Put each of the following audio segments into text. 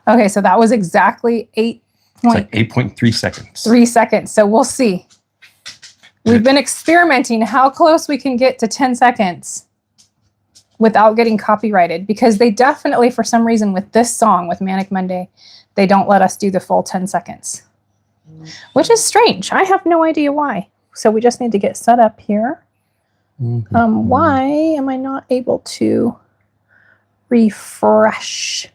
Okay, so that was exactly 8.3 seconds. 3 seconds. So we'll see. We've been experimenting how close we can get to 10 seconds without getting copyrighted, because they definitely, for some reason, with this song, with Manic Monday, they don't let us do the full 10 seconds, which is strange. I have no idea why. So we just need to get set up here. Why am I not able to refresh?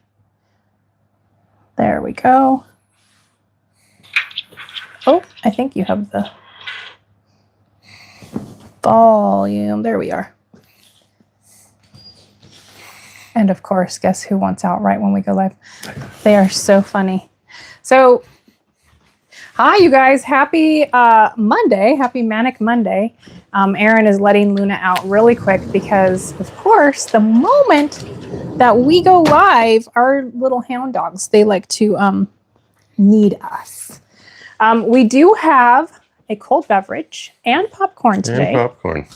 There we go. Oh, I think you have the volume. There we are. And of course, guess who wants out right when we go live? They are so funny. So, hi, you guys. Happy Monday. Happy Manic Monday. Erin is letting Luna out really quick because, of course, the moment that we go live, our little hound dogs, they like to need us. We do have a cold beverage and popcorn today. And popcorn.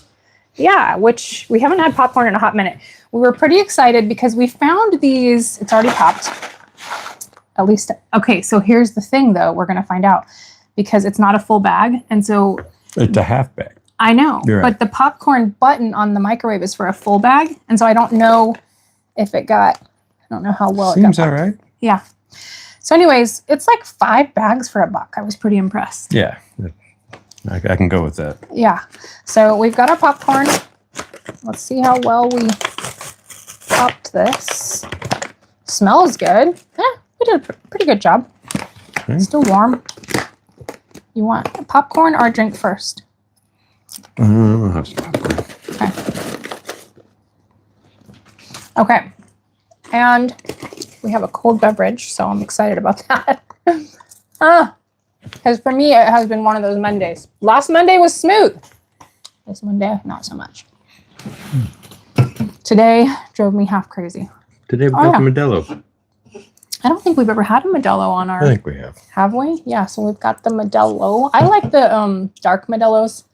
Yeah, which we haven't had popcorn in a hot minute. We were pretty excited because we found these. It's already popped. At least. Okay, so here's the thing, though. We're going to find out because it's not a full bag. And so. It's a half bag. I know. You're right. But the popcorn button on the microwave is for a full bag. And so I don't know if it got. I don't know how well it got. Seems all right. Yeah. So anyways, it's like 5 bags for $1. I was pretty impressed. Yeah. I can go with that. Yeah. So we've got our popcorn. Let's see how well we popped this. Smells good. We did a pretty good job. Okay. Still warm. You want popcorn or drink first? I'll have some popcorn. Okay. And we have a cold beverage, so I'm excited about that. Because for me, it has been one of those Mondays. Last Monday was smooth. This Monday, not so much. Today drove me half crazy. Today we got the Modelo. I don't think we've ever had a Modelo on our... I think we have. Have we? Yeah, so we've got the Modelo. I like the dark Modelos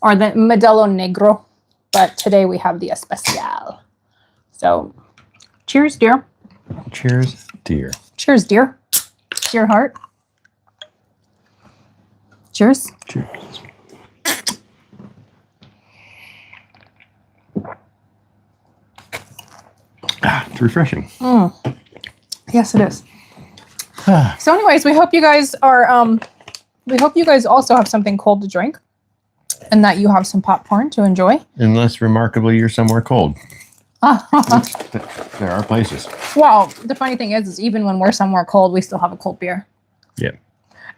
or the Modelo Negro, but today we have the Especial. So, cheers, dear. Cheers, dear. Cheers, dear. Dear heart. Cheers. Cheers. It's refreshing. Yes, it is. So anyways, we hope you guys are, we hope you guys also have something cold to drink and that you have some popcorn to enjoy. Unless, remarkably, you're somewhere cold. There are places. Well, the funny thing is even when we're somewhere cold, we still have a cold beer. Yeah.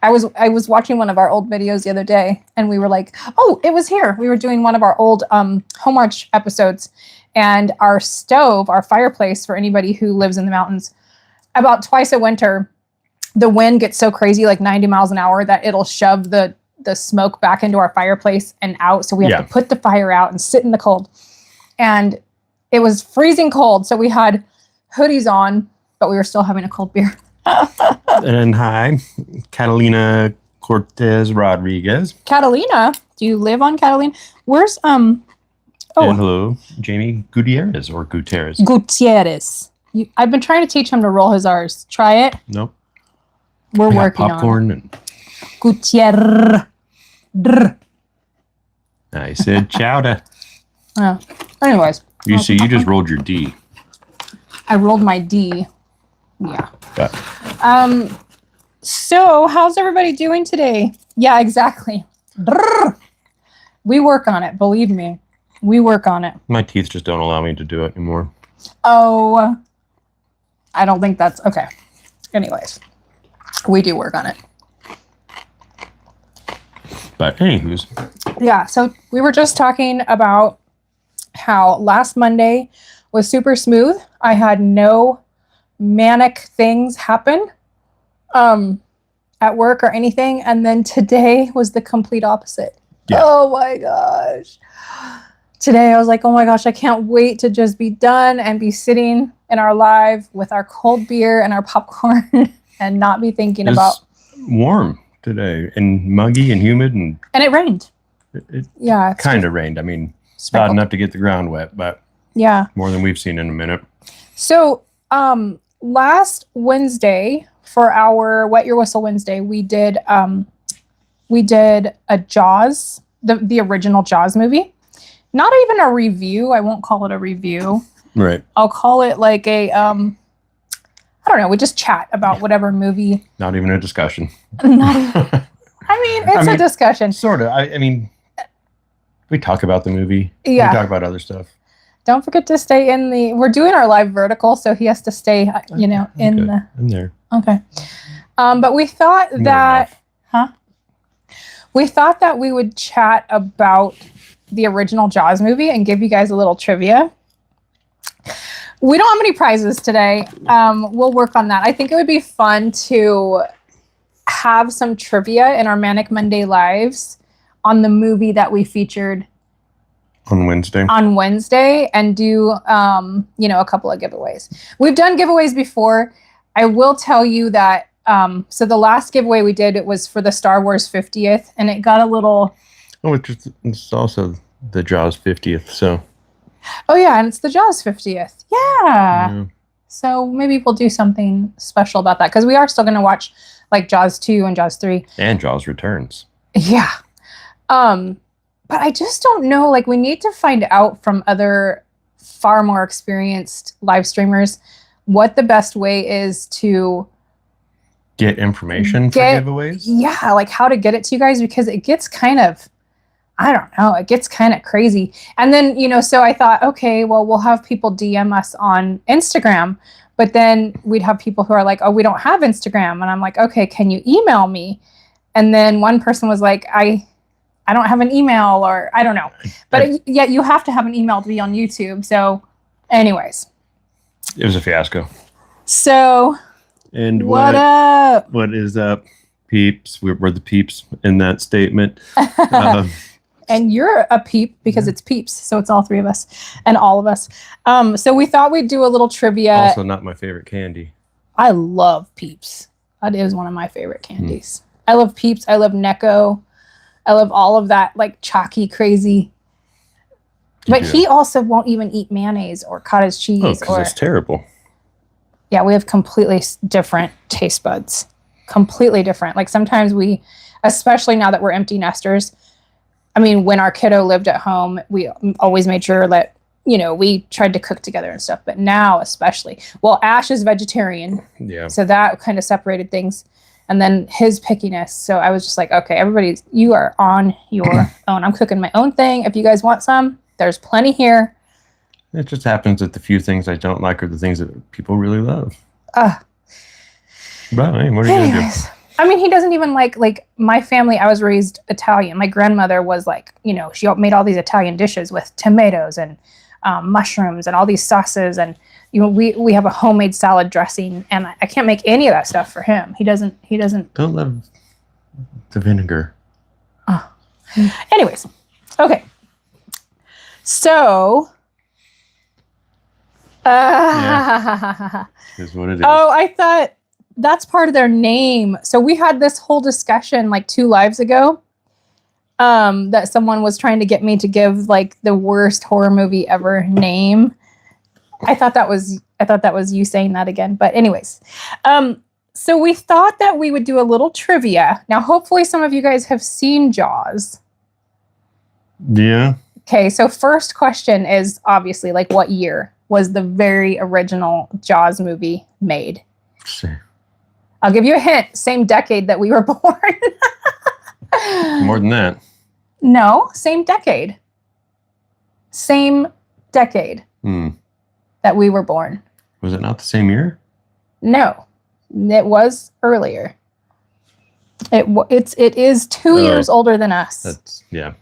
I was watching one of our old videos the other day, and we were like, oh, it was here. We were doing one of our old Home March episodes, and our stove, our fireplace, for anybody who lives in the mountains, about twice a winter, the wind gets so crazy, like 90 miles an hour, that it'll shove the smoke back into our fireplace and out. So we have to put the fire out and sit in the cold. And it was freezing cold, so we had hoodies on, but we were still having a cold beer. And hi, Catalina Cortez Rodriguez. Catalina, do you live on Catalina? Where's And hello, Jamie Gutierrez or Gutierrez. Gutierrez. I've been trying to teach him to roll his R's. Try it. Nope. We're working popcorn on it. Gutierrez. I said chowder. Oh. Anyways. You see, you just rolled your D. I rolled my D. Yeah. But. So how's everybody doing today? Yeah, exactly. We work on it. Believe me. We work on it. My teeth just don't allow me to do it anymore. Oh, I don't think that's okay. Anyways, we do work on it. But anywho's. Yeah, so we were just talking about how last Monday was super smooth. I had no manic things happen at work or anything. And then today was the complete opposite. Yeah. Oh my gosh. Today I was like, oh my gosh, I can't wait to just be done and be sitting in our live with our cold beer and our popcorn and not be thinking about. Warm today and muggy and humid and it rained. It yeah, kind of rained. I mean, it's not enough to get the ground wet, but yeah, more than we've seen in a minute. So last Wednesday for our Wet Your Whistle Wednesday, we did a Jaws, the original Jaws movie. Not even a review. I won't call it a review. Right. I'll call it like a I don't know. We just chat about whatever movie. Not even a discussion. Not even, it's a discussion. Sort of. I mean, we talk about the movie. Yeah. We talk about other stuff. Don't forget to stay in we're doing our live vertical, so he has to stay, in there. Okay. But we thought we thought that we would chat about the original Jaws movie and give you guys a little trivia. We don't have any prizes today. We'll work on that. I think it would be fun to have some trivia in our Manic Monday lives on the movie that we featured on Wednesday and do, a couple of giveaways. We've done giveaways before. I will tell you that, so the last giveaway we did, it was for the Star Wars 50th, and it got a little... Oh, it's also the Jaws 50th, so... Oh, yeah, and it's the Jaws 50th. Yeah. So maybe we'll do something special about that, because we are still going to watch, like, Jaws 2 and Jaws 3. And Jaws Returns. Yeah. But I just don't know, like, we need to find out from other far more experienced live streamers what the best way is to get information for giveaways. Yeah, like how to get it to you guys, because it gets kind of, I don't know, it gets kind of crazy. And then, so I thought, okay, well, we'll have people DM us on Instagram, but then we'd have people who are like, oh, we don't have Instagram. And I'm like, okay, can you email me? And then one person was like, I don't have an email, or I don't know. But yet you have to have an email to be on YouTube. So anyways. It was a fiasco. So and what up? What is up, peeps? We're the peeps in that statement. And you're a peep because it's peeps. So it's all three of us and all of us. So we thought we'd do a little trivia. Also not my favorite candy. I love Peeps. That is one of my favorite candies. I love Peeps. I love Necco. I love all of that, like, chalky, crazy. But he also won't even eat mayonnaise or cottage cheese. Oh, because it's terrible. Yeah, we have completely different taste buds. Completely different. Like, sometimes we, especially now that we're empty nesters, I mean, when our kiddo lived at home, we always made sure that, we tried to cook together and stuff. But now especially, well, Ash is vegetarian. Yeah. So that kind of separated things. And then his pickiness. So I was just like, okay, you are on your own. I'm cooking my own thing. If you guys want some, there's plenty here. It just happens that the few things I don't like are the things that people really love. But hey, what are you going to do? I mean, he doesn't even like my family. I was raised Italian. My grandmother was like, she made all these Italian dishes with tomatoes and mushrooms and all these sauces. And we have a homemade salad dressing, and I can't make any of that stuff for him. He doesn't. Don't love the vinegar. Oh. Anyways, okay. So, Is what it is. Oh, I thought that's part of their name. So we had this whole discussion like 2 lives ago. That someone was trying to get me to give like the worst horror movie ever name. I thought that was you saying that again. But anyways, so we thought that we would do a little trivia. Now, hopefully some of you guys have seen Jaws. Yeah. Okay, so first question is obviously like, what year was the very original Jaws movie made? Sure. I'll give you a hint. Same decade that we were born. More than that. No, same decade. Same decade. That we were born. Was it not the same year? No, it was earlier. It is 2 years older than us. Yeah.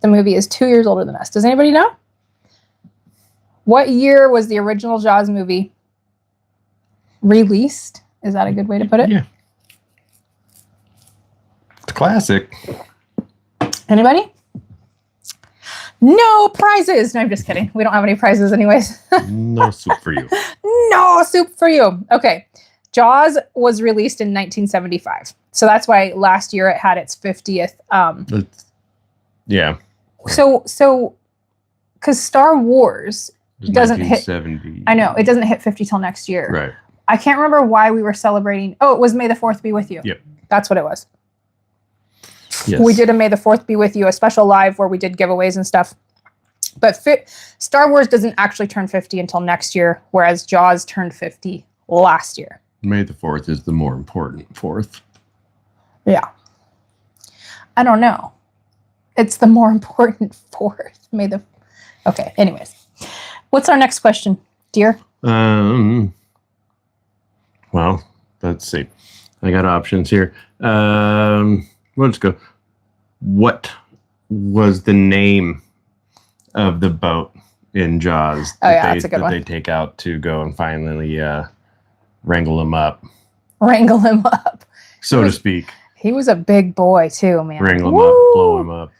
The movie is 2 years older than us. Does anybody know? What year was the original Jaws movie released? Is that a good way to put it? Yeah. It's a classic. Anybody? No prizes. No, I'm just kidding. We don't have any prizes anyways. No soup for you. No soup for you. Okay. Jaws was released in 1975. So that's why last year it had its 50th. Yeah. So, because Star Wars It doesn't hit. 1970. I know it doesn't hit 50 till next year. Right. I can't remember why we were celebrating. Oh, it was May the 4th be with you. Yep. That's what it was. Yes. We did a May the 4th be with you, a special live where we did giveaways and stuff. But Star Wars doesn't actually turn 50 until next year, whereas Jaws turned 50 last year. May the 4th is the more important 4th. Yeah. I don't know. It's the more important 4th. Okay, anyways. What's our next question, dear? Well, let's see. I got options here. Let's go. What was the name of the boat in Jaws That's a good one. they take out to go and finally wrangle him up? Wrangle him up. So to speak. He was a big boy too, man. Wrangle him up, blow him up.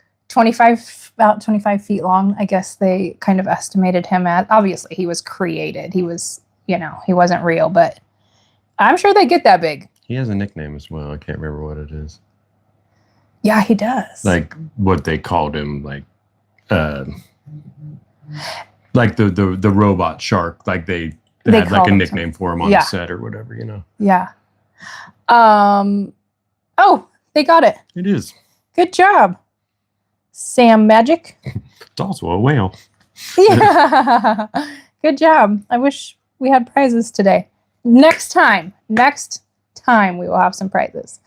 About 25 feet long, I guess they kind of estimated him at. Obviously, he was created. He was, he wasn't real, but I'm sure they get that big. He has a nickname as well. I can't remember what it is. Yeah, he does. Like what they called him, like the robot shark. Like they had like a nickname for him on the set or whatever, Yeah. Oh, they got it. It is. Good job. Sam Magic. It's also a whale. Yeah. Good job. I wish we had prizes today. Next time we will have some prizes.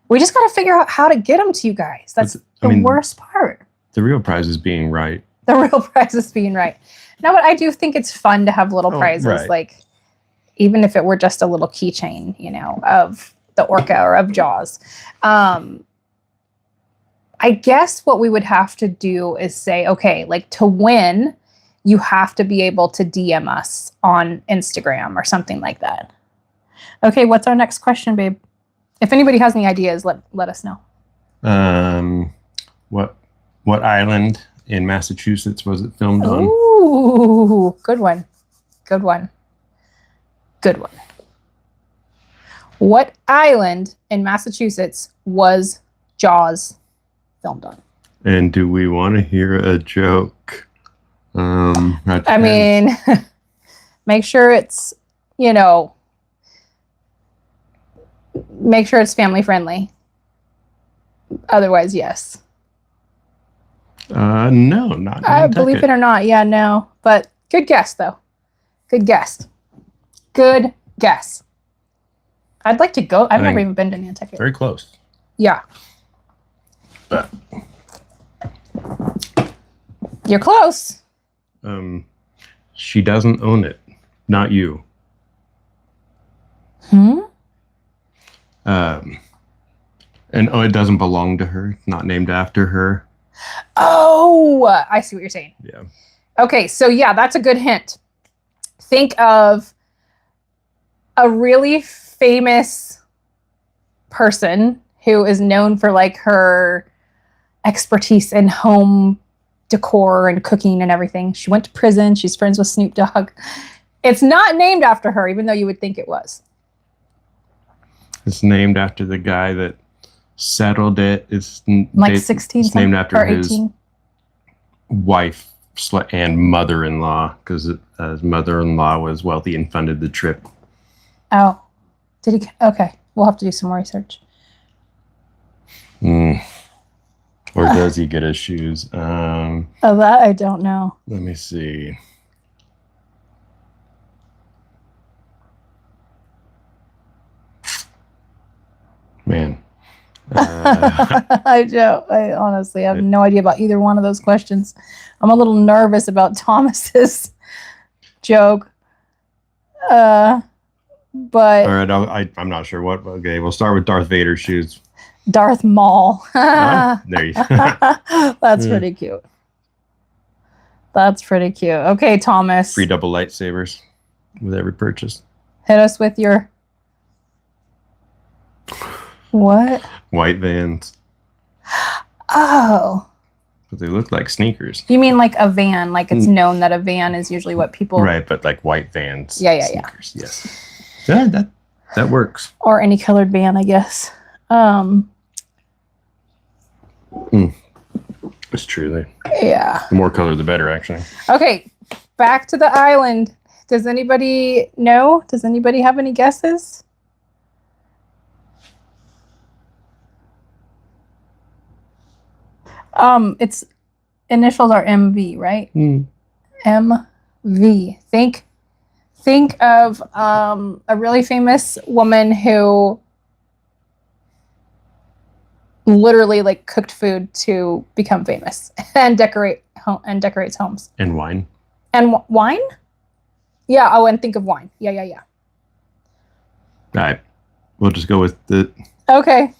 We just got to figure out how to get them to you guys. That's the worst part. The real prize is being right. The real prize is being right. No, but I do think it's fun to have little prizes, right. like even if it were just a little keychain, of the orca or of Jaws. I guess what we would have to do is say, okay, like to win, you have to be able to DM us on Instagram or something like that. Okay, what's our next question, babe? If anybody has any ideas, let us know. What island in Massachusetts was it filmed on? Ooh, good one. Good one. Good one. What island in Massachusetts was Jaws filmed on? And do we want to hear a joke? I mean, make sure it's, make sure it's family friendly. Otherwise, yes. No, not believe it or not. Yeah, no. But good guess, though. Good guess. Good guess. I'd like to go. I've never even been to Nantucket. Very close. Yeah. But you're close. She doesn't own it. Not you. And it doesn't belong to her. It's not named after her. Oh, I see what you're saying. Yeah. Okay, so yeah, that's a good hint. Think of a really famous person who is known for like her expertise in home decor and cooking and everything. She went to prison. She's friends with Snoop Dogg. It's not named after her, even though you would think it was. It's named after the guy that settled it. It's like 16. It's named after his 18. wife and mother-in-law, because his mother-in-law was wealthy and funded the trip. Oh, did he? Okay, we'll have to do some more research. Or does he get his shoes? Oh, that I don't know. Let me see. Man. I honestly have no idea about either one of those questions. I'm a little nervous about Thomas's joke. But all right, I'm not sure what. Okay, we'll start with Darth Vader's shoes. Darth Maul. There you go. That's pretty cute. That's pretty cute. Okay, Thomas. Free double lightsabers with every purchase. Hit us with your what? White Vans. Oh. But they look like sneakers. You mean like a van? Like it's known that a van is usually what people. Right, but like white Vans. Yeah. Sneakers. Yes. Yeah, that works. Or any colored van, I guess. It's true. Yeah. The more color, the better, actually. Okay. back to the island. Does anybody know? Does anybody have any guesses? Its initials are MV, right? MV. Think of a really famous woman who literally like cooked food to become famous and decorates homes. And wine. And wine? Yeah. Oh, and think of wine. Yeah. All right. We'll just go with the. Okay.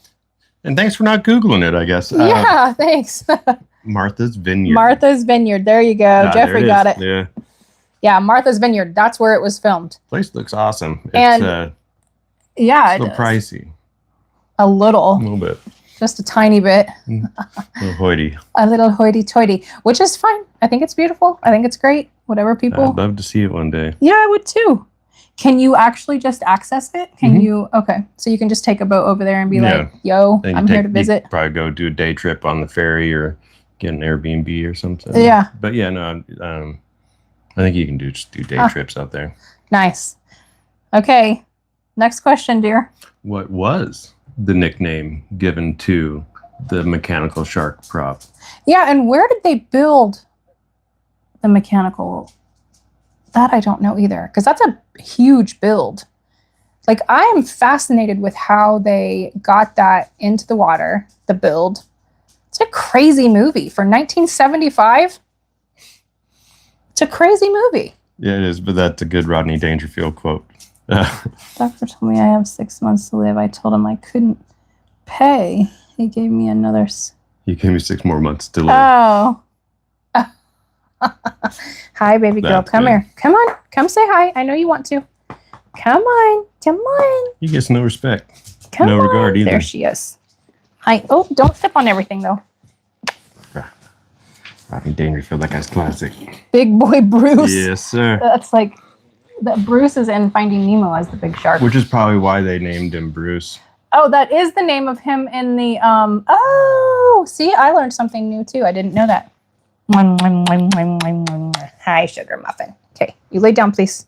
And thanks for not Googling it, I guess. Yeah, thanks. Martha's Vineyard. Martha's Vineyard. There you go. Jeffrey got it. Yeah. Yeah, Martha's Vineyard. That's where it was filmed. Place looks awesome. And Yeah, it's a little pricey. A little bit. Just a tiny bit. A little hoity. A little hoity-toity, which is fine. I think it's beautiful. I think it's great. Whatever people. I'd love to see it one day. Yeah, I would too. Can you actually just access it? Can you? Okay, so you can just take a boat over there and be like, "Yo, I'm here to visit." You probably go do a day trip on the ferry or get an Airbnb or something. Yeah. But yeah, no. I think you can just do day trips out there. Nice. Okay. Next question, dear. What was the nickname given to the mechanical shark prop? Yeah, and where did they build the mechanical? That I don't know either, because that's a huge build. Like, I am fascinated with how they got that into the water, the build. It's a crazy movie for 1975. It's a crazy movie. Yeah, it is, but that's a good Rodney Dangerfield quote. Doctor told me I have 6 months to live. I told him I couldn't pay. He gave me another... He gave me 6 more months to live. Oh. Hi, baby girl. Come here. Come on. Come say hi. I know you want to. Come on. Come on. He gets no respect. Come no on. regard either. There she is. Hi. Oh, don't step on everything, though. Rodney Dangerfield, that guy's classic. Big boy Bruce. Yes, sir. That's like... that Bruce is in Finding Nemo as the big shark. Which is probably why they named him Bruce. Oh, that is the name of him in the... Oh, see? I learned something new, too. I didn't know that. Hi, sugar muffin. Okay, you lay down, please.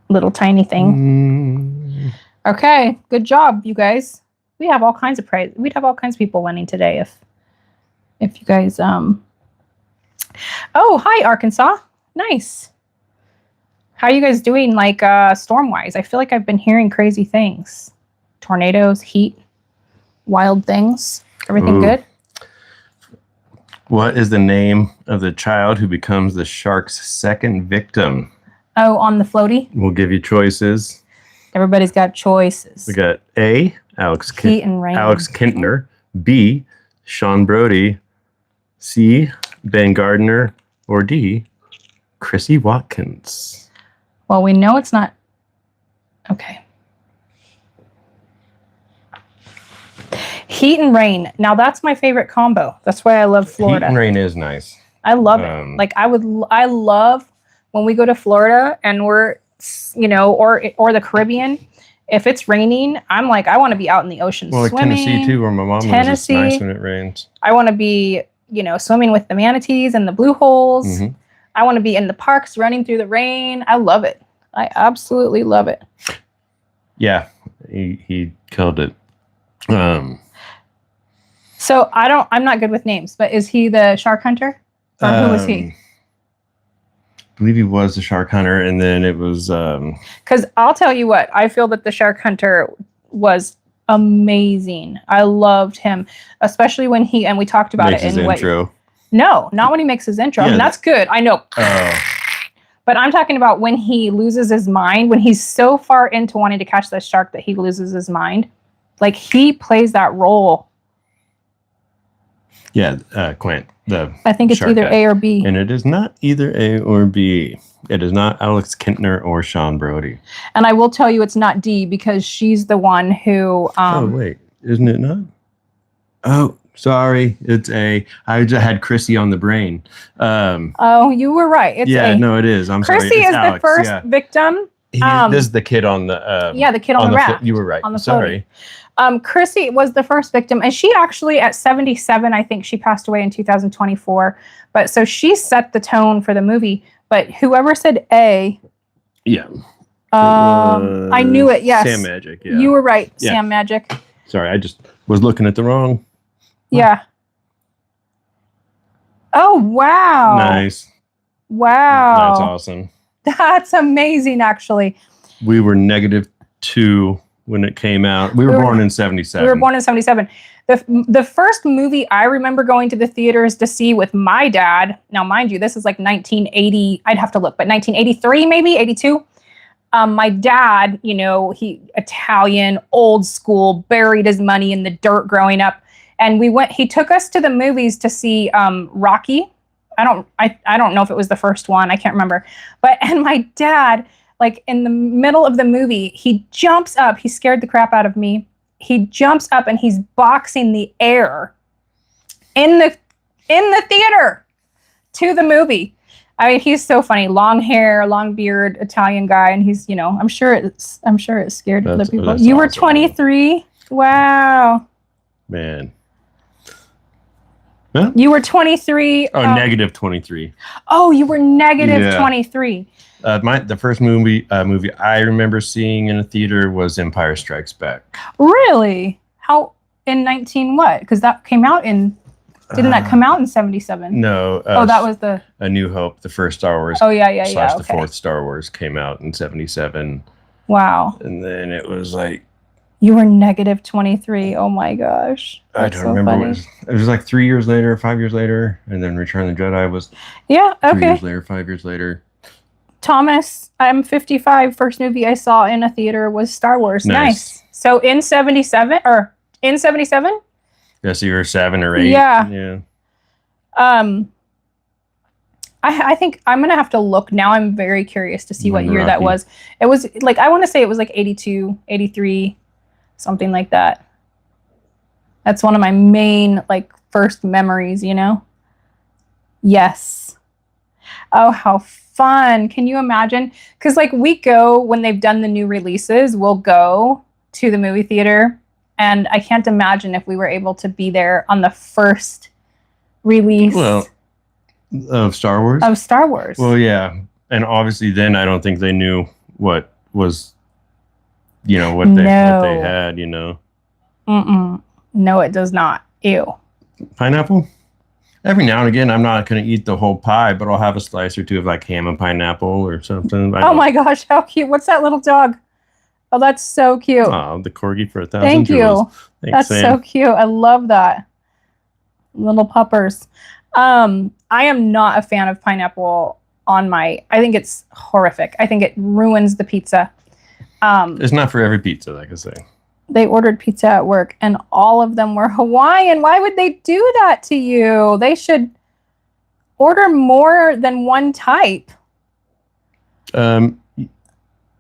Little tiny thing. Okay, good job, you guys. We have all kinds of prize. We'd have all kinds of people winning today if you guys Oh, hi, Arkansas. Nice. How are you guys doing, like storm-wise? I feel like I've been hearing crazy things. Tornadoes, heat, wild things. Everything good? What is the name of the child who becomes the shark's second victim? Oh, on the floaty? We'll give you choices. Everybody's got choices. We got A, Heat and rain. Alex Kintner, B, Sean Brody, C, Ben Gardner, or D, Chrissy Watkins. Well, we know it's not. Okay. Heat and rain. Now that's my favorite combo. That's why I love Florida. Heat and rain is nice. I love it. Like I love when we go to Florida and we're, or the Caribbean. If it's raining, I'm like, I want to be out in the ocean swimming. Like Tennessee too, where my mom lives. It's nice when it rains. I want to be, swimming with the manatees and the blue holes. Mm-hmm. I want to be in the parks running through the rain. I love it. I absolutely love it. Yeah, he killed it. So I'm not good with names, but is he the shark hunter? Or who was he? I believe he was the shark hunter, and then it was... Because I'll tell you what, I feel that the shark hunter was amazing. I loved him, especially when we talked about it in his intro. No, not when he makes his intro. Yeah, I mean, that's good. I know. But I'm talking about when he loses his mind, when he's so far into wanting to catch the shark that he loses his mind. Like, he plays that role. Yeah, Quint. I think it's either A or B. And it is not either A or B. It is not Alex Kintner or Sean Brody. And I will tell you it's not D because she's the one who... oh, wait. Isn't it not? Oh, sorry. It's A. I just had Chrissy on the brain. Oh, you were right. It's A. No, it is. I'm Chrissy sorry. Chrissy is Alex, the first victim. This is the kid on the the kid on the raft. You were right. On the Sorry. Chrissy was the first victim, and she actually at 77, I think she passed away in 2024. But so she set the tone for the movie. But whoever said A, yeah, I knew it. Yes, Sam Magic. Yeah, you were right. Yeah. Sam Magic. Sorry, I just was looking at the wrong. Yeah. Oh wow! Nice. Wow, That's awesome. That's amazing. Actually, we were -2 when it came out. We were born in 77. We were born in 77. The first movie I remember going to the theaters to see with my dad. Now, mind you, this is like 1980. I'd have to look, but 1983, maybe 82. My dad, he Italian, old school, buried his money in the dirt growing up. And he took us to the movies to see Rocky. I don't know if it was the first one. I can't remember. And my dad, like in the middle of the movie, he jumps up. He scared the crap out of me. He jumps up and he's boxing the air in the theater to the movie. I mean, he's so funny. Long hair, long beard, Italian guy, and he's, I'm sure it scared other people. You were 23? Wow. Man. Huh? You were 23. Oh, -23. Oh, you were -23. The first movie I remember seeing in a theater was Empire Strikes Back. Really? How in 19 what? Because that came out didn't that come out in 77? No. That was A New Hope, the first Star Wars. Oh yeah. The fourth Star Wars came out in 77. Wow. And then it was like. You were -23. Oh my gosh. I don't remember. It was like 3 years later, 5 years later, and then Return of the Jedi was. Yeah. Okay. 3 years later, 5 years later. Thomas, I'm 55. First movie I saw in a theater was Star Wars. Nice. So in 77 or in 77? Yeah, so you were 7 or 8. Yeah. Yeah. I think I'm gonna have to look now. I'm very curious to see what year that was. It was like I want to say it was like 82, 83, something like that. That's one of my main like first memories, Yes. Oh, how fun. Can you imagine? Because like we go when they've done the new releases, we'll go to the movie theater. And I can't imagine if we were able to be there on the first release of Star Wars. Well, yeah, and obviously then I don't think they knew what was, what they had. No, it does not. Ew. Pineapple. Every now and again, I'm not going to eat the whole pie, but I'll have a slice or two of like ham and pineapple or something. Oh my gosh, how cute! What's that little dog? Oh, that's so cute. Oh, the corgi for 1,000 Thank jewels. you. Thanks, That's Sam. so cute. I love that. Little puppers. I am not a fan of pineapple I think it's horrific. I think it ruins the pizza. It's not for every pizza, like I say. They ordered pizza at work and all of them were Hawaiian. Why would they do that to you? They should order more than one type.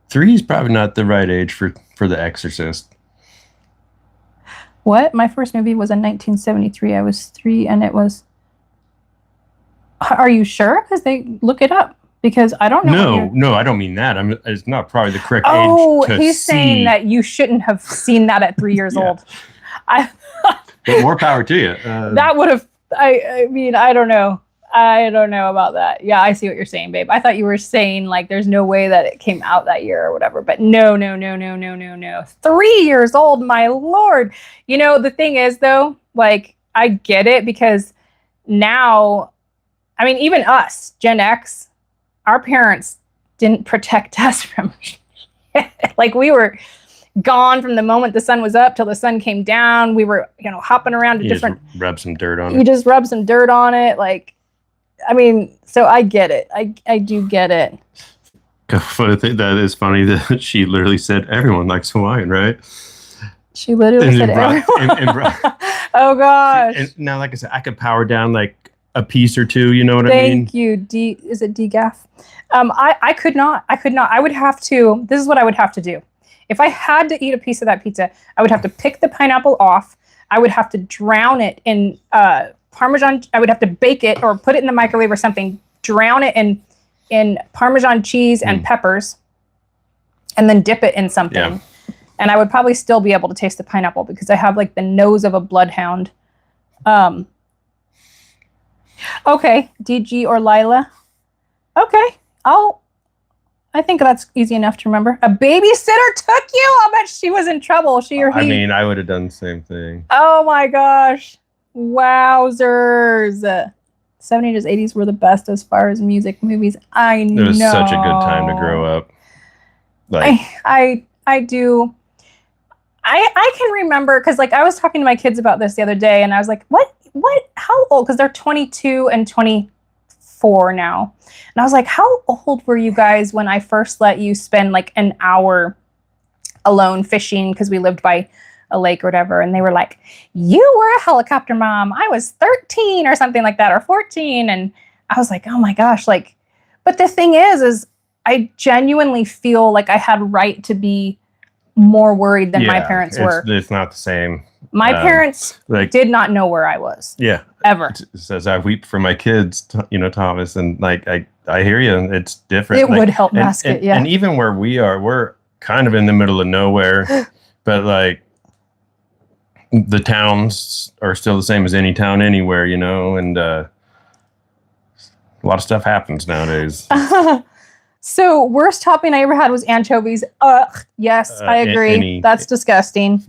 3 is probably not the right age for The Exorcist. What? My first movie was in 1973. I was 3 and it was... Are you sure? Because they look it up. Because I don't know. No, I don't mean that. It's not probably the correct age to Oh, he's saying that you shouldn't have seen that at 3 years old. But more power to you. That would have... I mean, I don't know. I don't know about that. Yeah, I see what you're saying, babe. I thought you were saying like there's no way that it came out that year or whatever. But no. 3 years old, my Lord. The thing is though, like I get it because now, I mean, even us, Gen X, our parents didn't protect us from like we were gone from the moment the sun was up till the sun came down. We were, hopping around to different. Just rub some dirt on it. You just rub some dirt on it, like. I mean, so I get it. I do get it. But I think that is funny that she literally said everyone likes Hawaiian, right? She literally said everyone. Oh gosh. And now, like I said, I could power down like a piece or two. You know what I mean? Thank you. Is it degaff? I could not. I would have to. This is what I would have to do. If I had to eat a piece of that pizza, I would have to pick the pineapple off. I would have to drown it in Parmesan. I would have to bake it or put it in the microwave or something. Drown it in Parmesan cheese and peppers. and then dip it in something. Yeah. And I would probably still be able to taste the pineapple because I have like the nose of a bloodhound. Okay, DG or Lila. Okay, I think that's easy enough to remember. A babysitter took you? I bet she was in trouble. She or he. I mean, I would have done the same thing. Oh my gosh. Wowzers. 70s, 80s were the best as far as music, movies. I know. It was such a good time to grow up. Like, I do. I can remember, because like I was talking to my kids about this the other day, and I was like, what, how old? Because they're 22 and 24 now. And I was like, how old were you guys when I first let you spend like an hour alone fishing, because we lived by a lake or whatever? And they were like, you were a helicopter mom. I was 13 or something like that, or 14. And I was like, oh my gosh, like, but the thing is I genuinely feel like I had right to be more worried than my parents were. It's not the same. My parents like, did not know where I was. Yeah. Ever. It says I weep for my kids, Thomas, and like I hear you. It's different. It would help mask it, yeah. And even where we are, we're kind of in the middle of nowhere, but like the towns are still the same as any town anywhere, and a lot of stuff happens nowadays. So worst topping I ever had was anchovies. Yes, I agree. That's disgusting.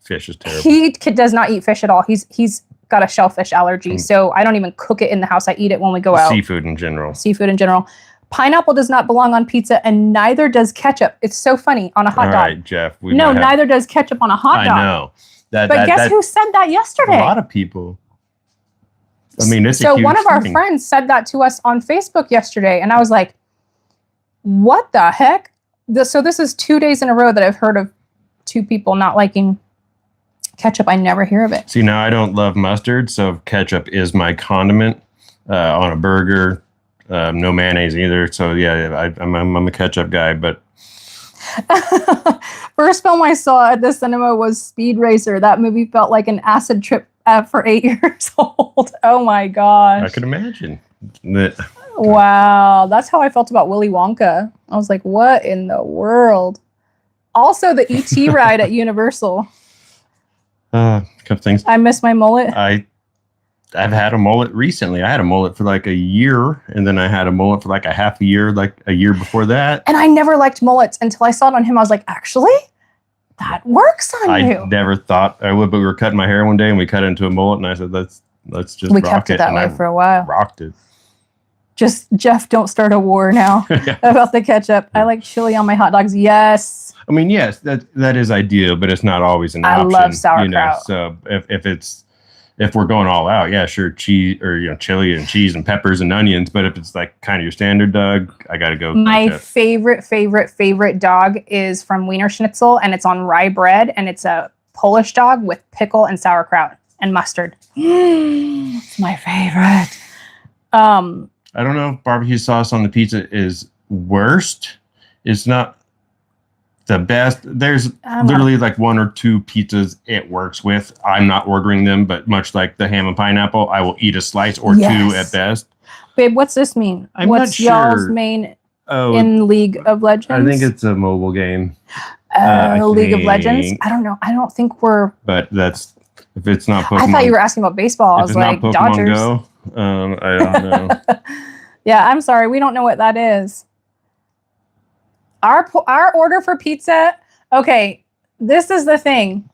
Fish is terrible. He does not eat fish at all. He's got a shellfish allergy, so I don't even cook it in the house. I eat it when we go out. Seafood in general. Pineapple does not belong on pizza, and neither does ketchup. It's so funny on a hot dog. All right, Jeff. Neither does ketchup on a hot dog. I know. But guess who said that yesterday? A lot of people. I mean, it's so one of our friends said that to us on Facebook yesterday, and I was like, what the heck? So this is 2 days in a row that I've heard of two people not liking ketchup. I never hear of it. See, now I don't love mustard, so ketchup is my condiment on a burger. No mayonnaise either. So yeah, I'm a ketchup guy. But first film I saw at the cinema was Speed Racer. That movie felt like an acid trip for 8 years old. Oh my gosh! I could imagine. Wow, that's how I felt about Willy Wonka. I was like, what in the world? Also, the E.T. ride at Universal. A couple things. I miss my mullet. I've had a mullet recently. I had a mullet for like a year, and then I had a mullet for like a half a year, like a year before that. And I never liked mullets until I saw it on him. I was like, actually, that works on you. I never thought I would, but we were cutting my hair one day, and we cut it into a mullet, and I said, let's just we kept it that way for a while. Rocked it. Just, Jeff, don't start a war now about the ketchup. I like chili on my hot dogs. Yes. I mean, yes, that is ideal, but it's not always an option. I love sauerkraut. So if we're going all out, yeah, sure, cheese or chili and cheese and peppers and onions. But if it's like kind of your standard dog, I got to go. My favorite dog is from Wiener Schnitzel, and it's on rye bread, and it's a Polish dog with pickle and sauerkraut and mustard. It's my favorite. I don't know if barbecue sauce on the pizza is worst. It's not the best. There's literally like one or two pizzas it works with. I'm not ordering them, but much like the ham and pineapple, I will eat a slice or two at best. Babe, what's this mean? What's y'all's main in League of Legends? I think it's a mobile game. League of Legends? I don't know. I don't think we're... But that's... If it's not Pokemon... I thought you were asking about baseball. I was like, Dodgers. Go, I don't know. Yeah, I'm sorry. We don't know what that is. Our order for pizza... Okay, this is the thing.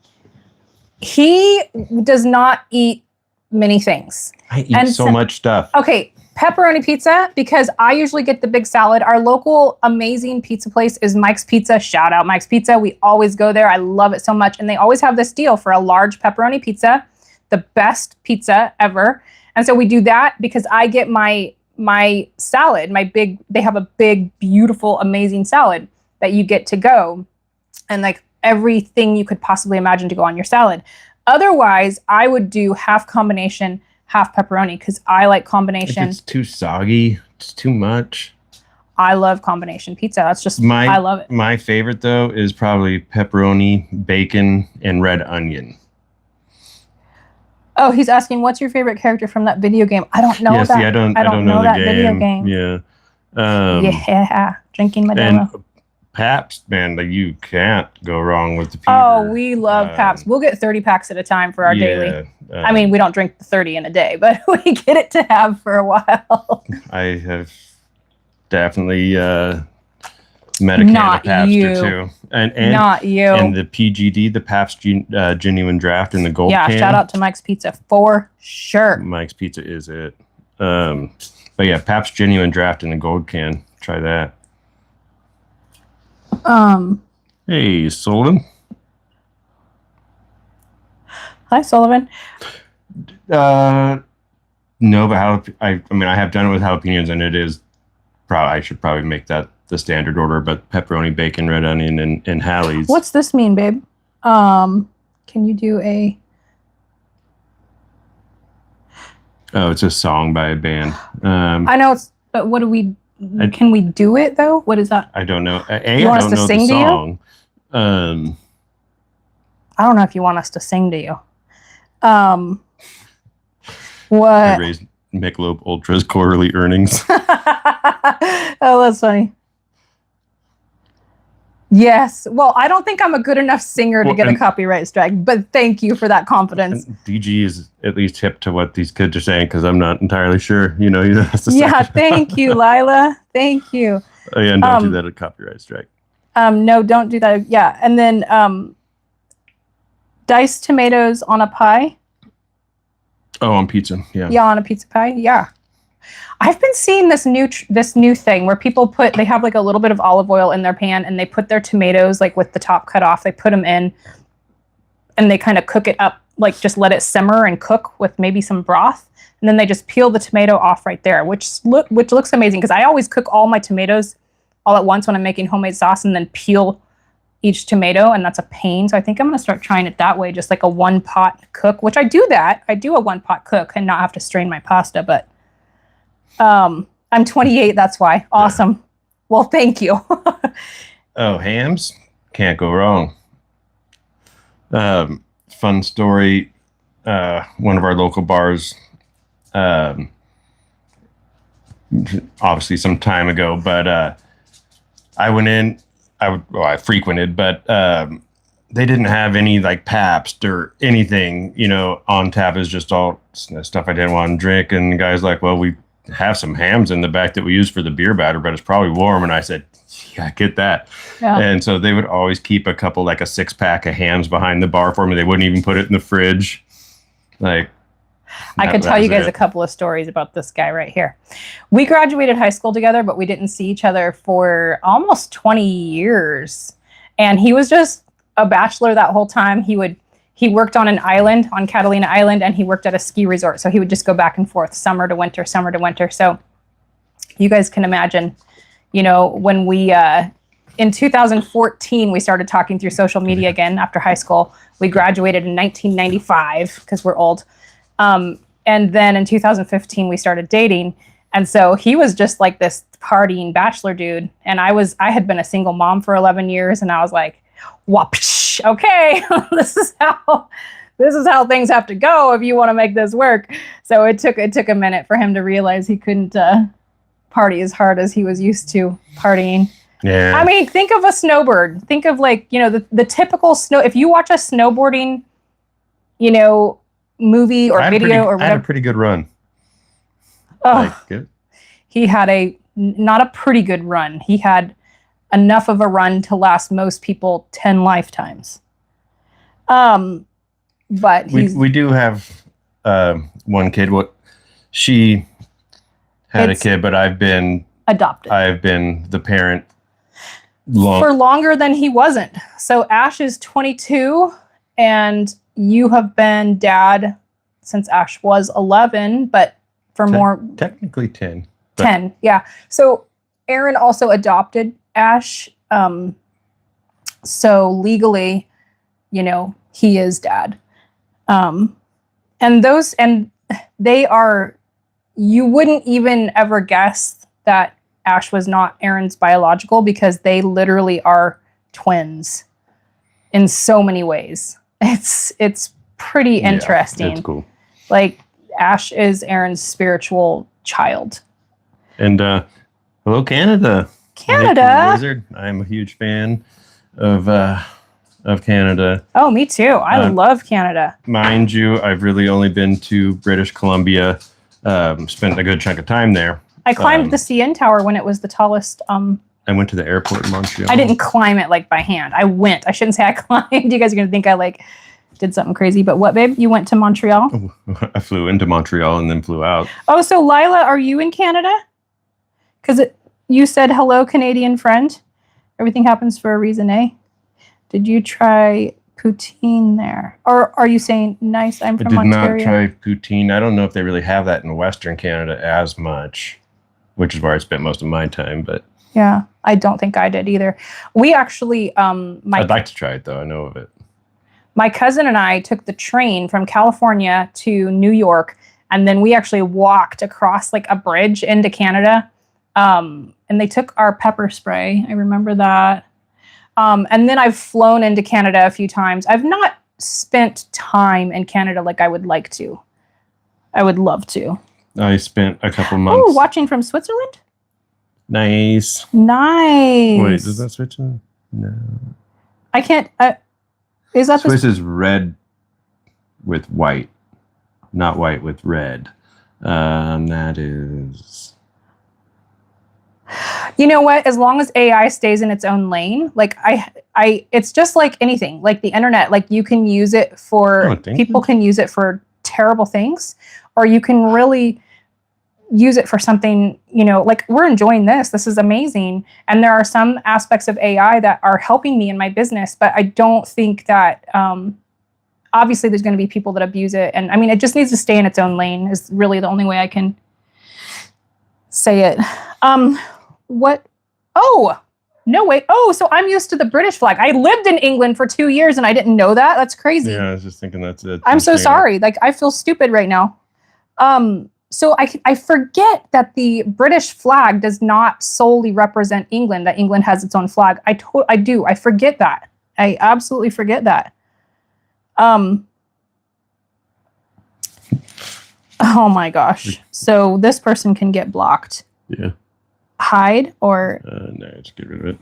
He does not eat many things. I eat so much stuff. Okay, pepperoni pizza, because I usually get the big salad. Our local amazing pizza place is Mike's Pizza. Shout out Mike's Pizza. We always go there. I love it so much. And they always have this deal for a large pepperoni pizza, the best pizza ever. And so we do that because I get my salad, they have a big, beautiful, amazing salad that you get to go. And like everything you could possibly imagine to go on your salad. Otherwise, I would do half combination, half pepperoni, because I like combination. If it's too soggy, it's too much. I love combination pizza. That's just, I love it. My favorite, though, is probably pepperoni, bacon, and red onion. Oh, he's asking, what's your favorite character from that video game? I don't know that. See, I don't know that the video game. Yeah. Yeah, drinking Medina. And Pabst, man, like you can't go wrong with the Peter. Oh, we love Pabst. We'll get 30 packs at a time for our daily. I mean, we don't drink the 30 in a day, but we get it to have for a while. I have definitely medicated Not a Pabst you. or two. And Not you. And the PGD, the Pabst Genuine Draft in the gold can. Yeah, shout out to Mike's Pizza for sure. Mike's Pizza is it. But yeah, Pabst Genuine Draft in the gold can. Try that. Hey, Sullivan. Hi, Sullivan. No, but I mean, I have done it with jalapenos, and it is I should probably make that the standard order, but pepperoni, bacon, red onion, and Hallie's. What's this mean, babe? Can you do a... Oh, it's a song by a band. I know it's, but what do we... Can we do it though? What is that? I don't know. You want us to sing to you? I I don't know if you want us to sing to you. What? I raised Michelob Ultra's quarterly earnings. Oh, that's funny. Yes. Well, I don't think I'm a good enough singer to get a copyright strike, but thank you for that confidence. DG is at least hip to what these kids are saying because I'm not entirely sure. You know, yeah, thank you, Lila. Thank you. Oh, yeah, and don't do that at copyright strike. No, don't do that. Yeah, and then diced tomatoes on a pie. Oh, on pizza. Yeah. Yeah, on a pizza pie. Yeah. I've been seeing this new thing where people they have like a little bit of olive oil in their pan and they put their tomatoes like with the top cut off. They put them in and they kind of cook it up, like just let it simmer and cook with maybe some broth. And then they just peel the tomato off right there, which looks amazing because I always cook all my tomatoes all at once when I'm making homemade sauce and then peel each tomato, and that's a pain. So I think I'm going to start trying it that way, just like a one pot cook, which I do that. I do a one pot cook and not have to strain my pasta, but I'm 28. That's why. Awesome. Well, thank you. Oh, hams. Can't go wrong. Fun story. One of our local bars, obviously some time ago, but I went in, I frequented, but they didn't have any like Pabst or anything, you know, on tap. Is just all stuff I didn't want to drink. And the guy's like, well, we have some hams in the back that we use for the beer batter, but it's probably warm. And I said, yeah, get that. Yeah. And so they would always keep a couple, like a 6-pack of hams behind the bar for me. They wouldn't even put it in the fridge. Like, I could tell you guys a couple of stories about this guy right here. We graduated high school together, but we didn't see each other for almost 20 years. And he was just a bachelor that whole time. He worked on an island, on Catalina Island, and he worked at a ski resort. So he would just go back and forth, summer to winter, summer to winter. So you guys can imagine, you know, when we, in 2014, we started talking through social media again after high school. We graduated in 1995 because we're old. And then in 2015, we started dating. And so he was just like this partying bachelor dude. And I had been a single mom for 11 years. And I was like, whoopsh, okay, this is how things have to go if you want to make this work. So it took a minute for him to realize he couldn't party as hard as he was used to partying. Yeah. I mean, think of a snowbird. Think of like, you know, the typical if you watch a snowboarding, you know, movie or video or whatever. I had a pretty good run. Oh, he had not a pretty good run. He had enough of a run to last most people 10 lifetimes. But we do have one kid. She had a kid, but I've been adopted. I've been the parent for longer than he wasn't. So Ash is 22 and you have been dad since Ash was 11, but for more... Technically 10. 10, yeah. So Aaron also adopted Ash. So legally, you know, he is dad. And they are... You wouldn't even ever guess that Ash was not Aaron's biological because they literally are twins in so many ways. It's pretty interesting. That's cool. Like Ash is Aaron's spiritual child. And hello, Canada. Canada. Wizard. I'm a huge fan of Canada. Oh, me too. I love Canada. Mind you, I've really only been to British Columbia. Spent a good chunk of time there. I climbed the CN Tower when it was the tallest. I went to the airport in Montreal. I didn't climb it like by hand. I went. I shouldn't say I climbed. You guys are gonna think I like did something crazy. But what, babe? You went to Montreal? I flew into Montreal and then flew out. Oh, so Lila, are you in Canada? Because you said hello, Canadian friend. Everything happens for a reason, eh? Did you try poutine there? Or are you saying, nice, I'm from Ontario? I did not try poutine. I don't know if they really have that in Western Canada as much, which is where I spent most of my time. But yeah, I don't think I did either. We actually... I'd like to try it, though. I know of it. My cousin and I took the train from California to New York, and then we actually walked across like a bridge into Canada. And they took our pepper spray. I remember that. And then I've flown into Canada a few times. I've not spent time in Canada like I would like to. I would love to. I spent a couple months. Oh, watching from Switzerland? Nice. Nice. Wait, is that Switzerland? No. I can't... is that Swiss is red with white, not white with red. That is... You know what? As long as AI stays in its own lane, like it's just like anything, like the internet. Like you can use it for people can use it for terrible things, or you can really use it for something. You know, like we're enjoying this. This is amazing, and there are some aspects of AI that are helping me in my business. But I don't think that. Obviously, there's going to be people that abuse it, and I mean, it just needs to stay in its own lane. Is really the only way I can say it. What? Oh, no, wait. Oh, so I'm used to the British flag. I lived in England for 2 years and I didn't know that. That's crazy. Yeah, I was just thinking that's it. I'm so sorry. Like, I feel stupid right now. So I forget that the British flag does not solely represent England, that England has its own flag. I do. I forget that. I absolutely forget that. Oh my gosh. So this person can get blocked. Yeah. Hide or no, just get rid of it.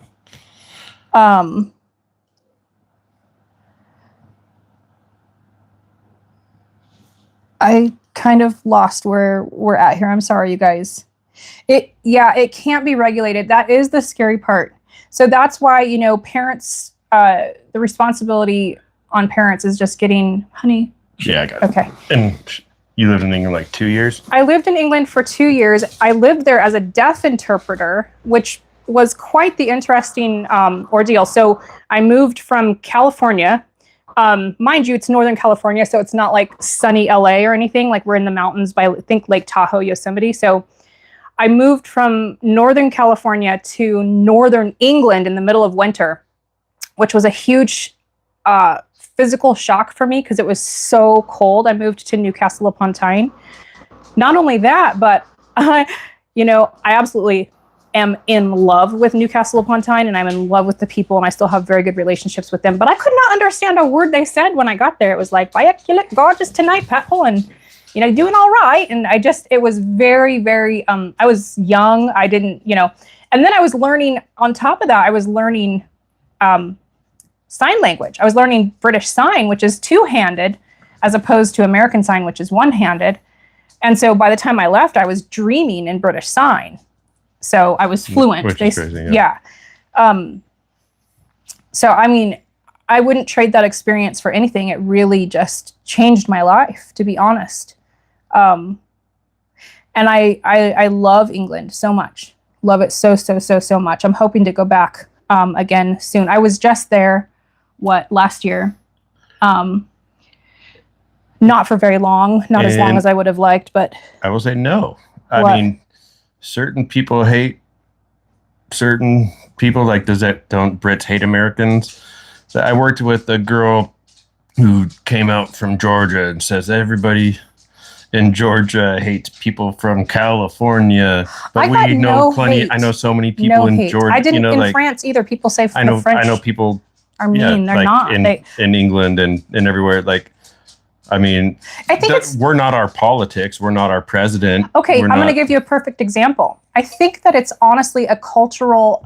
I kind of lost where we're at here. I'm sorry, you guys. It can't be regulated. That is the scary part. So that's why, you know, parents, the responsibility on parents is just getting, honey. Yeah, I got it. Okay. And you lived in England like 2 years? I lived in England for 2 years. I lived there as a deaf interpreter, which was quite the interesting ordeal. So I moved from California. Mind you, it's Northern California, so it's not like sunny LA or anything. Like we're in the mountains by, I think, Lake Tahoe, Yosemite. So I moved from Northern California to Northern England in the middle of winter, which was a huge physical shock for me because it was so cold. I moved to Newcastle upon Tyne. Not only that, but I absolutely am in love with Newcastle upon Tyne, and I'm in love with the people, and I still have very good relationships with them. But I could not understand a word they said when I got there. It was like, "Bye, you look gorgeous tonight, Petal," and doing all right. And it was very, very. I was young. I didn't, and then I was learning. On top of that, I was learning sign language. I was learning British Sign, which is two-handed, as opposed to American Sign, which is one-handed. And so by the time I left, I was dreaming in British Sign. So I was fluent. Which is crazy, yeah. So, I mean, I wouldn't trade that experience for anything. It really just changed my life, to be honest. And I love England so much. Love it so much. I'm hoping to go back again soon. I was just there, last year. Not for very long, not as long as I would have liked, but... I will say no. I mean, certain people hate certain people. Like, don't Brits hate Americans? So I worked with a girl who came out from Georgia and says everybody in Georgia hates people from California, but we know plenty. Hate. I know so many people in Georgia. I didn't in France either. People say the French. I know people are mean. They're like not in England and everywhere. Like I mean, I think we're not our politics. We're not our president. Okay, I'm going to give you a perfect example. I think that it's honestly a cultural...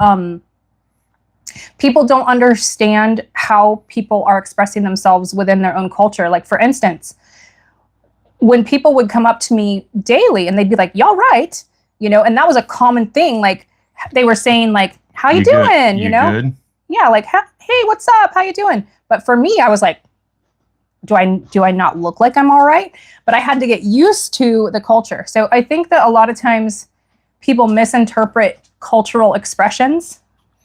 people don't understand how people are expressing themselves within their own culture. Like, for instance, when people would come up to me daily and they'd be like, y'all right, and that was a common thing. Like, they were saying, like, how you doing? You good? Yeah, like, hey, what's up? How you doing? But for me, I was like, do I not look like I'm all right? But I had to get used to the culture. So I think that a lot of times people misinterpret cultural expressions,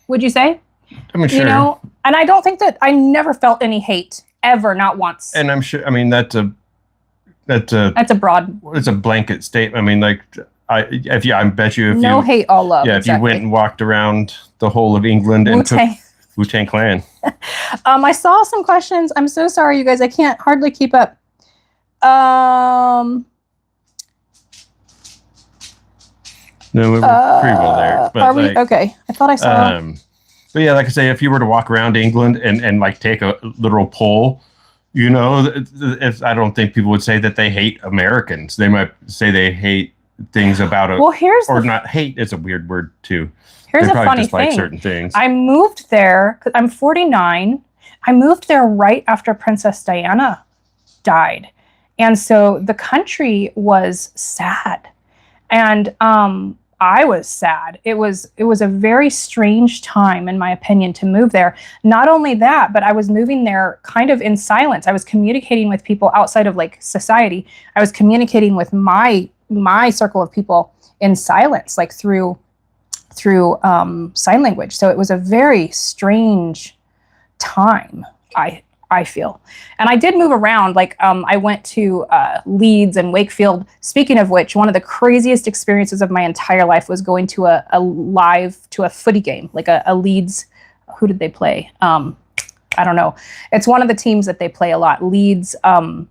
would you say? I mean, sure. And I don't think that I never felt any hate ever, not once. And I'm sure, I mean, that's a broad, it's a blanket statement. I mean, like, I bet you no hate, all love. Yeah, exactly. if you went and walked around the whole of England and took Wu-Tang Clan. I saw some questions. I'm so sorry, you guys. I can't hardly keep up. No, we were pretty well there. But are we okay? I thought I saw. But yeah, like I say, if you were to walk around England and like take a literal poll, I don't think people would say that they hate Americans. They might say they hate things about it. Well, not hate is a weird word too. Here's they a probably funny just thing. Like certain things. I moved there because I'm 49. I moved there right after Princess Diana died. And so the country was sad. And I was sad. It was a very strange time, in my opinion, to move there. Not only that, but I was moving there kind of in silence. I was communicating with people outside of like society. I was communicating with my circle of people in silence, like through sign language. So it was a very strange time, I feel. And I did move around. Like, I went to Leeds and Wakefield. Speaking of which, one of the craziest experiences of my entire life was going to a footy game, like a Leeds. Who did they play? I don't know. It's one of the teams that they play a lot. Leeds. Oh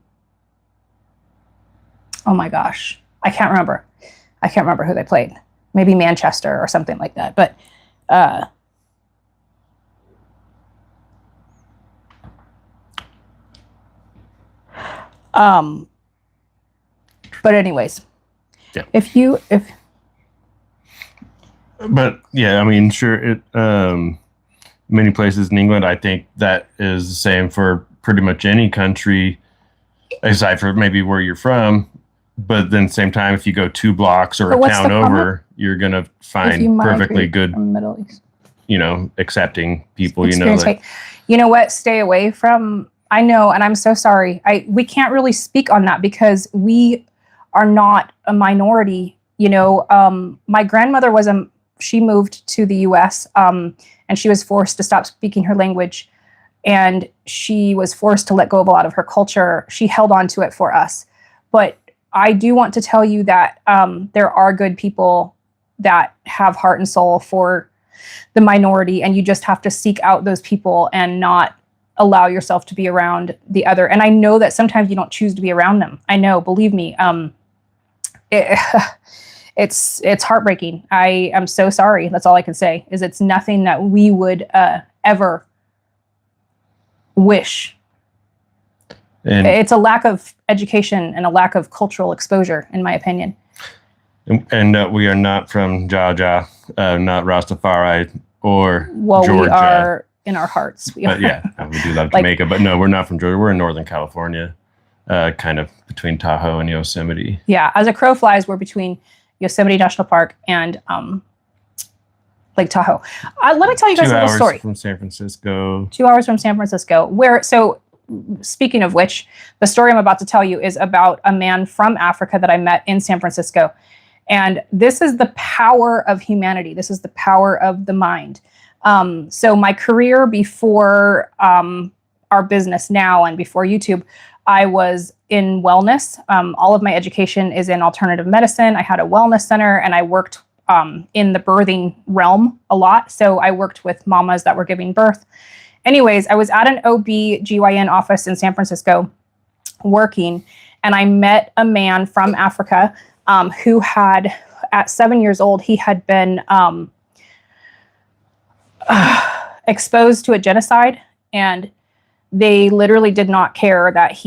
my gosh, I can't remember who they played. Maybe Manchester or something like that. But anyways, yeah. But yeah, I mean, sure. Many places in England, I think that is the same for pretty much any country, aside from maybe where you're from. But then, same time, if you go 2 blocks or a town over, you're gonna find perfectly good Middle East, accepting people. You know what? Stay away from. I know, and I'm so sorry. We can't really speak on that because we are not a minority. My grandmother she moved to the U.S. And she was forced to stop speaking her language, and she was forced to let go of a lot of her culture. She held on to it for us, but I do want to tell you that there are good people that have heart and soul for the minority, and you just have to seek out those people and not allow yourself to be around the other. And I know that sometimes you don't choose to be around them. I know, believe me. It's heartbreaking. I am so sorry. That's all I can say. Is it's nothing that we would ever wish. And it's a lack of education and a lack of cultural exposure, in my opinion. And we are not from Georgia, not Rastafari or Georgia. We are in our hearts. We do love Jamaica, but no, we're not from Georgia. We're in Northern California, kind of between Tahoe and Yosemite. Yeah, as a crow flies, we're between Yosemite National Park and Lake Tahoe. Let me tell you guys a little story. 2 hours from San Francisco. 2 hours from San Francisco. Speaking of which, the story I'm about to tell you is about a man from Africa that I met in San Francisco. And this is the power of humanity. This is the power of the mind. So my career before our business now and before YouTube, I was in wellness. All of my education is in alternative medicine. I had a wellness center and I worked in the birthing realm a lot. So I worked with mamas that were giving birth. Anyways, I was at an OB/GYN office in San Francisco working, and I met a man from Africa who had, at 7 years old, he had been exposed to a genocide. And they literally did not care that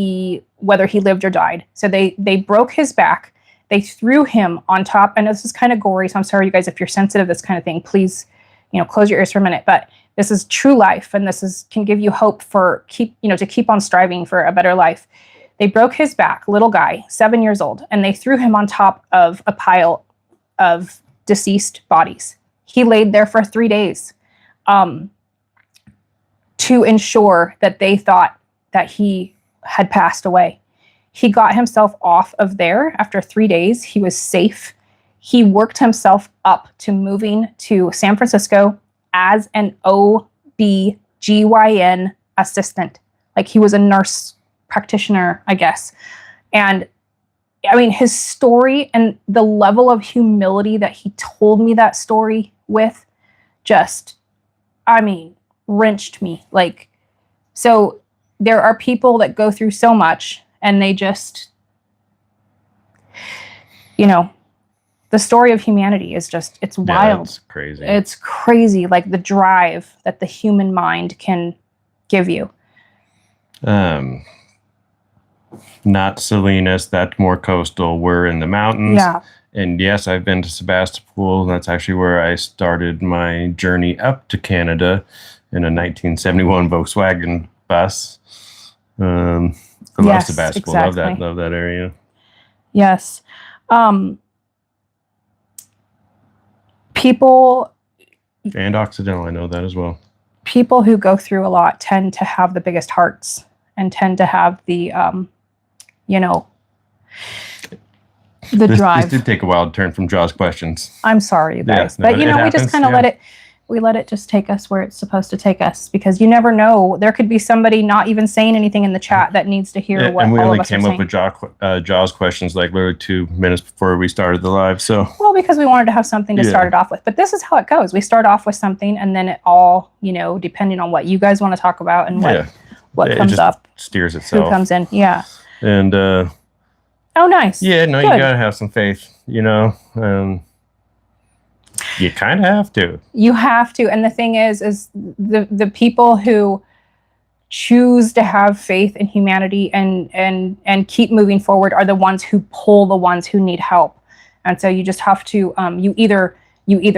whether he lived or died. So they broke his back. They threw him on top. I know this is kind of gory, so I'm sorry, you guys, if you're sensitive to this kind of thing, please, close your ears for a minute. But this is true life, and can give you hope to keep on striving for a better life. They broke his back, little guy, 7 years old, and they threw him on top of a pile of deceased bodies. He laid there for 3 days to ensure that they thought that he had passed away. He got himself off of there after 3 days. He was safe. He worked himself up to moving to San Francisco as an OB/GYN assistant. Like, he was a nurse practitioner, I guess. And I mean, his story and the level of humility that he told me that story with just, wrenched me. Like, so there are people that go through so much and they just, the story of humanity is just, it's wild. It's crazy. It's crazy. Like, the drive that the human mind can give you. Not Salinas, that's more coastal. We're in the mountains. Yeah. And yes, I've been to Sebastopol. That's actually where I started my journey up to Canada in a 1971 Volkswagen bus. I love Sebastopol. Exactly. Love that area. Yes. People. And Occidental, I know that as well. People who go through a lot tend to have the biggest hearts and tend to have the, the drive. This did take a wild turn from Jaws questions. I'm sorry, you guys. Yeah, but, we just kind of let it just take us where it's supposed to take us, because you never know. There could be somebody not even saying anything in the chat that needs to hear what all of us are saying. And we only came up with Jaws questions like literally 2 minutes before we started the live. So, well, because we wanted to have something to start it off with. But this is how it goes. We start off with something, and then it all, depending on what you guys want to talk about and what comes just up, steers itself. who comes in. Yeah. And oh, nice. Yeah, no, Good. You gotta have some faith, you kind of have to. You have to. And the thing is the people who choose to have faith in humanity and keep moving forward are the ones who pull the ones who need help. And so you just have to, you either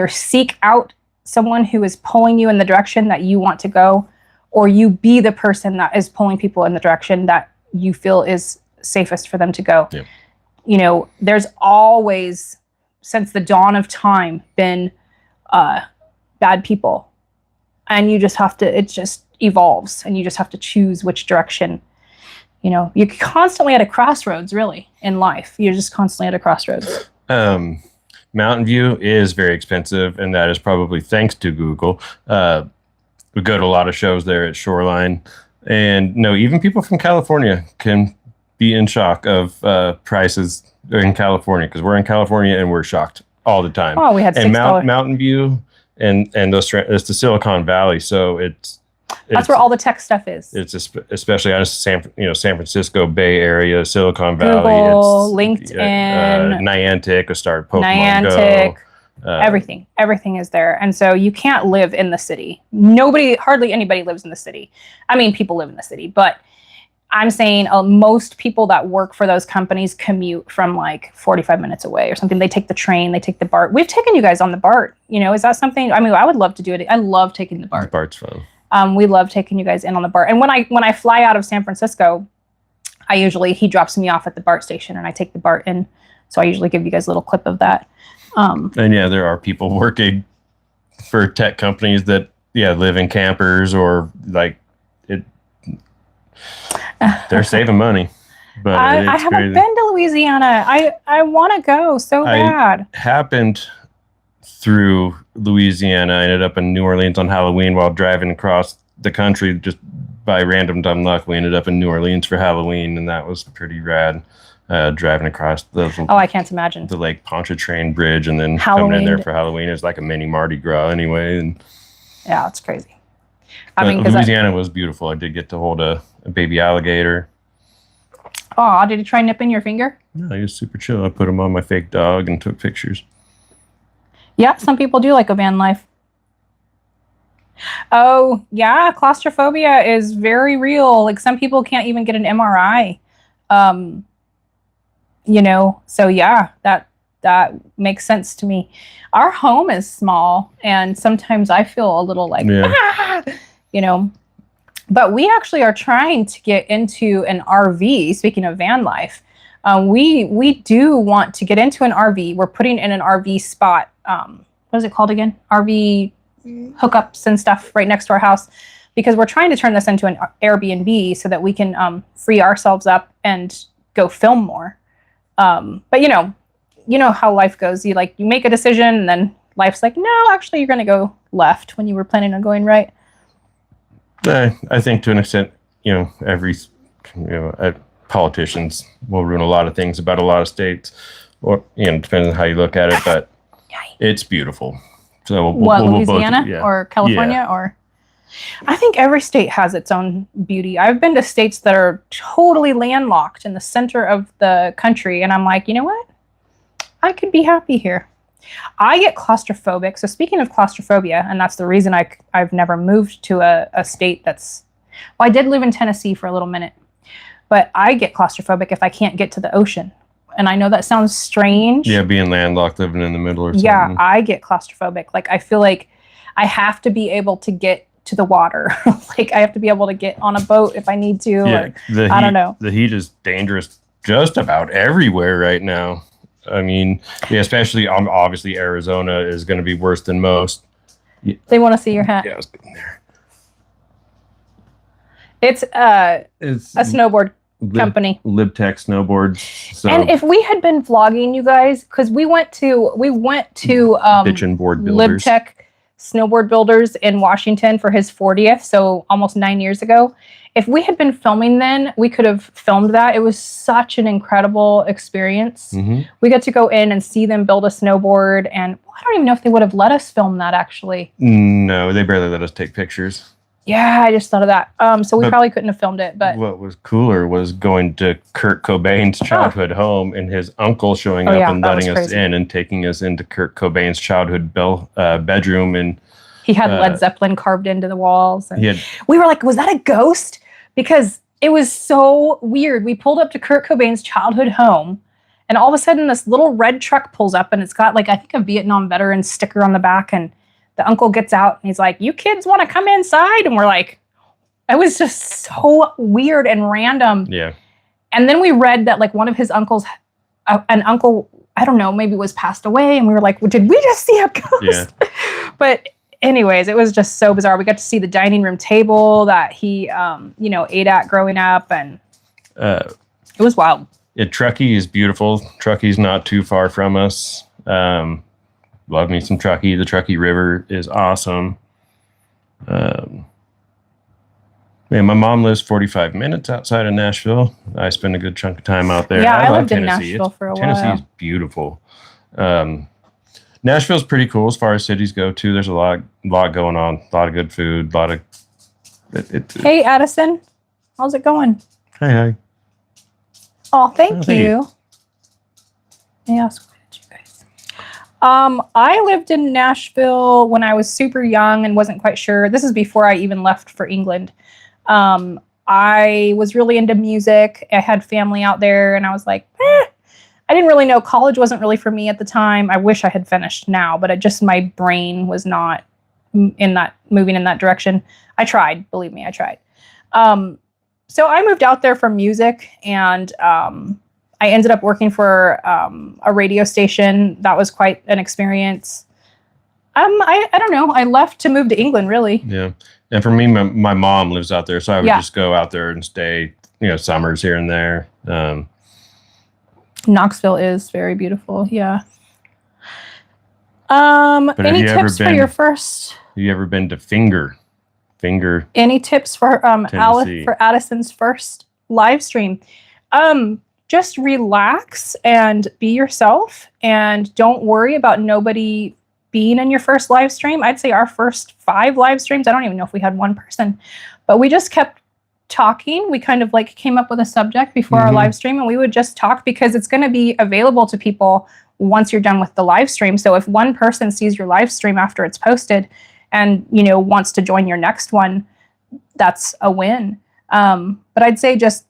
seek out someone who is pulling you in the direction that you want to go, or you be the person that is pulling people in the direction that you feel is safest for them to go. Yeah. There's always, since the dawn of time, been bad people, and you just have to, it just evolves, and you just have to choose which direction. You're constantly at a crossroads, really, in life. You're just constantly at a crossroads. Mountain View is very expensive, and that is probably thanks to Google. We go to a lot of shows there at Shoreline, and even people from California can be in shock of prices in California, because we're in California and we're shocked all the time. Oh, we had $6. Mountain View and those, it's the Silicon Valley, so that's where all the tech stuff is. It's especially out of San Francisco Bay Area, Silicon Valley. Google, LinkedIn, Niantic, started Pokemon Go. Everything is there. And so you can't live in the city. Hardly anybody lives in the city. I mean, people live in the city, but I'm saying most people that work for those companies commute from like 45 minutes away or something. They take the train, they take the BART. We've taken you guys on the BART. Is that something? I mean, I would love to do it. I love taking the BART. The BART's fun. We love taking you guys in on the BART. And when I fly out of San Francisco, he drops me off at the BART station and I take the BART in. So I usually give you guys a little clip of that. And there are people working for tech companies that live in campers, or like it. They're saving money. But I haven't been to Louisiana. I want to go so bad. I happened through Louisiana. I ended up in New Orleans on Halloween while driving across the country. Just by random dumb luck, we ended up in New Orleans for Halloween, and that was pretty rad. Driving across I can't imagine the Lake Pontchartrain Bridge, and then coming in there for Halloween. It's like a mini Mardi Gras anyway. And yeah, it's crazy. Louisiana was beautiful. I did get to hold a baby alligator. Oh, did he try nipping your finger? No, he was super chill. I put him on my fake dog and took pictures. Yeah, some people do like a van life. Oh, yeah, claustrophobia is very real. Like some people can't even get an MRI. Um, so yeah, that makes sense to me. Our home is small and sometimes I feel a little like Yeah. you know, but we actually are trying to get into an RV. Speaking of van life, we do want to get into an RV. We're putting in an RV spot. What is it called again? RV hookups and stuff right next to our house, because we're trying to turn this into an Airbnb so that we can free ourselves up and go film more. But you know how life goes. You make a decision and then life's like, no, actually you're going to go left when you were planning on going right. I think to an extent, politicians will ruin a lot of things about a lot of states, or depending on how you look at it. But it's beautiful. So Louisiana or California or? I think every state has its own beauty. I've been to states that are totally landlocked in the center of the country, and I'm like, you know what? I could be happy here. I get claustrophobic. So speaking of claustrophobia, and that's the reason I've never moved to a state that's... Well, I did live in Tennessee for a little minute, but I get claustrophobic if I can't get to the ocean. And I know that sounds strange. Yeah, being landlocked, living in the middle or something. Yeah, I get claustrophobic. Like, I feel like I have to be able to get to the water. Like, I have to be able to get on a boat if I need to. Yeah, or, I don't know. The heat is dangerous just about everywhere right now. I mean, yeah, especially obviously Arizona is going to be worse than most. They want to see your hat. Yeah, I was getting there. It's a snowboard company. LibTech snowboards. So. And if we had been vlogging, you guys, because we went to Bitchin' Board Builders. LibTech Snowboard Builders in Washington for his 40th, so almost 9 years ago. If we had been filming then, we could have filmed that. It was such an incredible experience. Mm-hmm. We got to go in and see them build a snowboard, and I don't even know if they would have let us film that, actually. No, they barely let us take pictures. Yeah, I just thought of that. So we probably couldn't have filmed it. But what was cooler was going to Kurt Cobain's childhood home and his uncle showing up and letting us in and taking us into Kurt Cobain's childhood bedroom. And he had Led Zeppelin carved into the walls. And we were like, was that a ghost? Because it was so weird. We pulled up to Kurt Cobain's childhood home, and all of a sudden this little red truck pulls up, and it's got I think a Vietnam veteran sticker on the back, and the uncle gets out and he's like, you kids want to come inside? And we're like, it was just so weird and random. Yeah. And then we read that one of his uncles, an uncle, I don't know, maybe was passed away. And we were like, well, did we just see a ghost? Yeah. But anyways, it was just so bizarre. We got to see the dining room table that he, ate at growing up. And it was wild. Yeah, Truckee is beautiful. Truckee's not too far from us. Love me some Truckee. The Truckee River is awesome. My mom lives 45 minutes outside of Nashville. I spend a good chunk of time out there. Yeah, I lived in Nashville for a while. Tennessee is beautiful. Nashville's pretty cool as far as cities go, too. There's a lot going on. A lot of good food. A lot of... Hey, Addison. How's it going? Hi. Oh, thank you. Yes. I lived in Nashville when I was super young and wasn't quite sure. This is before I even left for England. I was really into music. I had family out there, and I was like, I didn't really know. College wasn't really for me at the time. I wish I had finished now, but my brain was not moving in that direction. I tried, believe me, I tried. So I moved out there for music, and I ended up working for a radio station. That was quite an experience. I don't know. I left to move to England, really. Yeah. And for me, my mom lives out there, so I would just go out there and stay, summers here and there. Knoxville is very beautiful. Yeah. Any tips for your first? Have you ever been to Finger? Any tips for Addison's first live stream? Just relax and be yourself, and don't worry about nobody being in your first live stream. I'd say our first 5 live streams, I don't even know if we had one person, but we just kept talking. We kind of came up with a subject before our live stream, and we would just talk because it's going to be available to people once you're done with the live stream. So if one person sees your live stream after it's posted and, wants to join your next one, that's a win. But I'd say just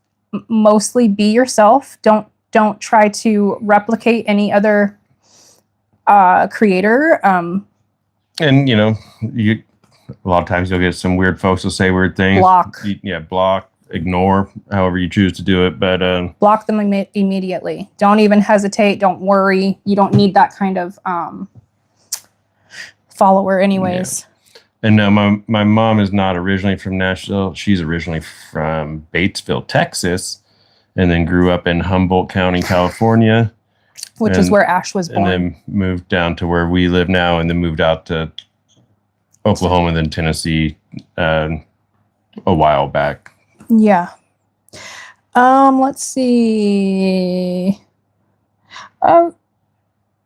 mostly be yourself. Don't try to replicate any other creator. And a lot of times you'll get some weird folks who'll say weird things. Block. Block, ignore, however you choose to do it. But block them immediately. Don't even hesitate. Don't worry. You don't need that kind of follower anyways. Yeah. And my mom is not originally from Nashville. She's originally from Batesville, Texas, and then grew up in Humboldt County, California. Which is where Ash was born. And then moved down to where we live now, and then moved out to Oklahoma and then Tennessee a while back. Yeah. Let's see.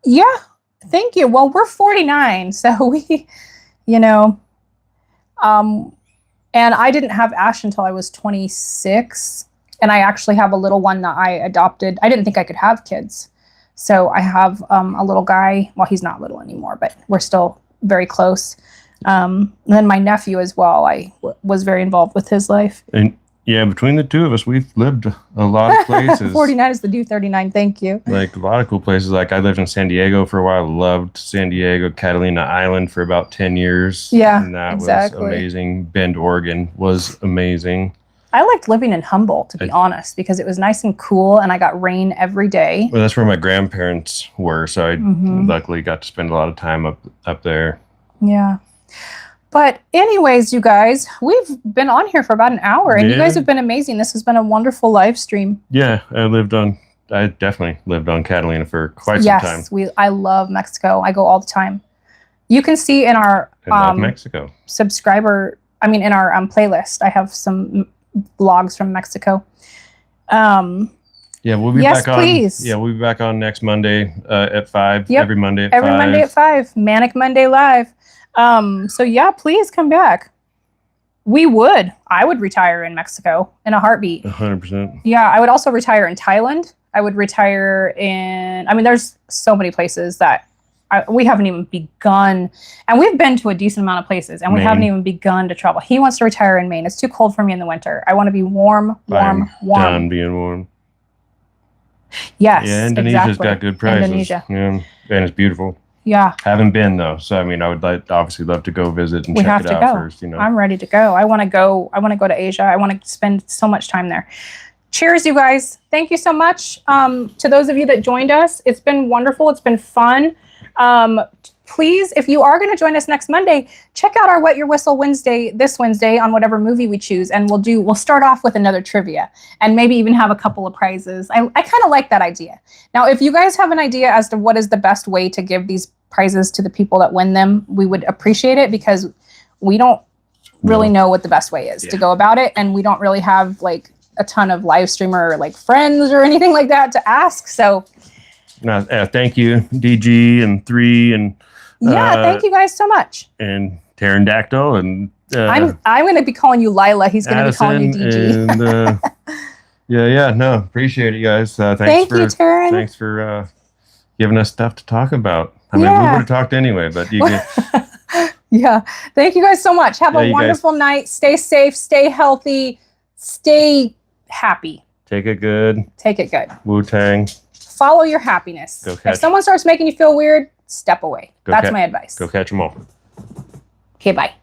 Yeah. Thank you. Well, we're 49, so we, and I didn't have Ash until I was 26, and I actually have a little one that I adopted. I didn't think I could have kids. So I have a little guy. Well, he's not little anymore, but we're still very close. And then my nephew as well. I was very involved with his life. And yeah, between the two of us, we've lived a lot of places. 49 is the new 39. Thank you. Like a lot of cool places. Like I lived in San Diego for a while. Loved San Diego, Catalina Island for about 10 years. Yeah, and that exactly. was amazing. Bend, Oregon was amazing. I liked living in Humboldt, to be honest, because it was nice and cool, and I got rain every day. Well, that's where my grandparents were, so I luckily got to spend a lot of time up there. Yeah. But anyways, you guys, we've been on here for about an hour, and you guys have been amazing. This has been a wonderful live stream. Yeah, I definitely lived on Catalina for quite some time. Yes, I love Mexico. I go all the time. You can see in our Mexico in our playlist, I have some vlogs from Mexico. Yeah, we'll be back on. Please. Yeah, we'll be back on next Monday at 5. Yep. Every Monday at 5. Every Monday at 5. Manic Monday live. So yeah, please come back. I would retire in Mexico in a heartbeat. 100%. Yeah, I would also retire in Thailand. I would retire there's so many places that we haven't even begun, and we've been to a decent amount of places, and we haven't even begun to travel. He wants to retire in Maine. It's too cold for me in the winter. I want to be warm. I'm done being warm. Yes, yeah, Indonesia's got good prices. Indonesia. Yeah, and it's beautiful. Yeah. Haven't been though, so I would obviously love to go visit and check it out first. I'm ready to go. I want to go to Asia. I want to spend so much time there. Cheers, you guys. Thank you so much. To those of you that joined us, it's been wonderful. It's been fun. Please, if you are going to join us next Monday, check out our Wet Your Whistle this Wednesday on whatever movie we choose, and we'll start off with another trivia and maybe even have a couple of prizes. I kind of like that idea. Now, if you guys have an idea as to what is the best way to give these prizes to the people that win them, we would appreciate it, because we don't really know what the best way is to go about it, and we don't really have like a ton of live streamer like friends or anything like that to ask. So thank you, DG and 3 and thank you guys so much. And Pterodactyl and I'm going to be calling you Lila. He's going to be calling you DG. And appreciate it, guys. Thank you, Taryn. Thanks for giving us stuff to talk about. We would have talked anyway, but you get. Yeah. Thank you guys so much. Have a wonderful night. Stay safe. Stay healthy. Stay happy. Take it good. Wu-Tang. Follow your happiness. If someone starts making you feel weird, step away. That's my advice. Go catch them all. Okay, bye.